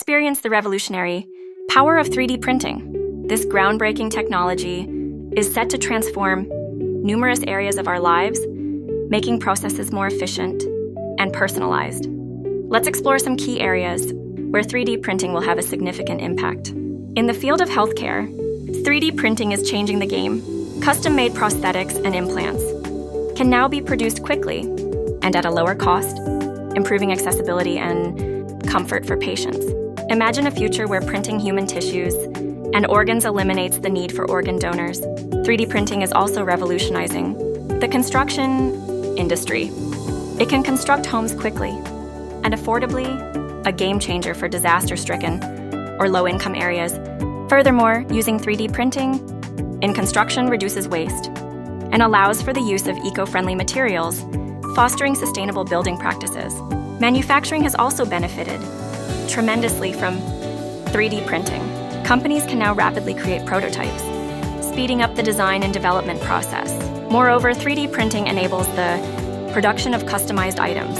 Experience the revolutionary power of 3D printing. This groundbreaking technology is set to transform numerous areas of our lives, making processes more efficient and personalized. Let's explore some key areas where 3D printing will have a significant impact. In the field of healthcare, 3D printing is changing the game. Custom-made prosthetics and implants can now be produced quickly and at a lower cost, improving accessibility and comfort for patients. Imagine a future where printing human tissues and organs eliminates the need for organ donors. 3D printing is also revolutionizing the construction industry. It can construct homes quickly and affordably, a game changer for disaster-stricken or low-income areas. Furthermore, using 3D printing in construction reduces waste and allows for the use of eco-friendly materials, fostering sustainable building practices. Manufacturing has also benefited tremendously from 3D printing. Companies can now rapidly create prototypes, speeding up the design and development process. Moreover, 3D printing enables the production of customized items,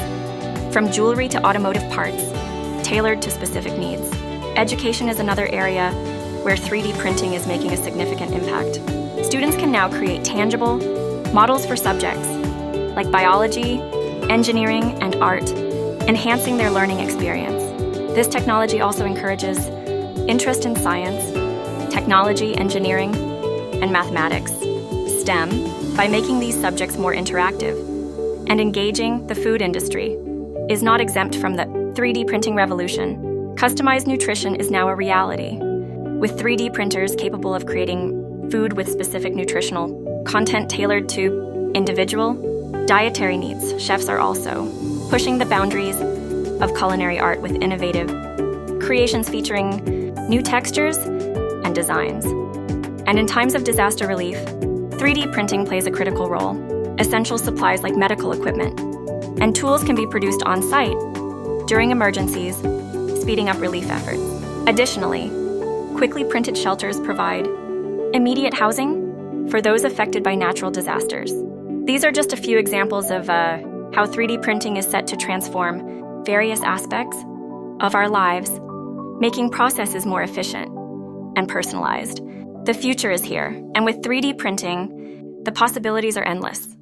from jewelry to automotive parts, tailored to specific needs. Education is another area where 3D printing is making a significant impact. Students can now create tangible models for subjects like biology, engineering, and art, enhancing their learning experience. This technology also encourages interest in science, technology, engineering, and mathematics, STEM, by making these subjects more interactive and engaging. The food industry is not exempt from the 3D printing revolution. Customized nutrition is now a reality, with 3D printers capable of creating food with specific nutritional content tailored to individual dietary needs. Chefs are also pushing the boundaries of culinary art with innovative creations featuring new textures and designs. And in times of disaster relief, 3D printing plays a critical role. Essential supplies like medical equipment and tools can be produced on-site during emergencies, speeding up relief efforts. Additionally, quickly printed shelters provide immediate housing for those affected by natural disasters. These are just a few examples of how 3D printing is set to transform various aspects of our lives, making processes more efficient and personalized. The future is here, and with 3D printing, the possibilities are endless.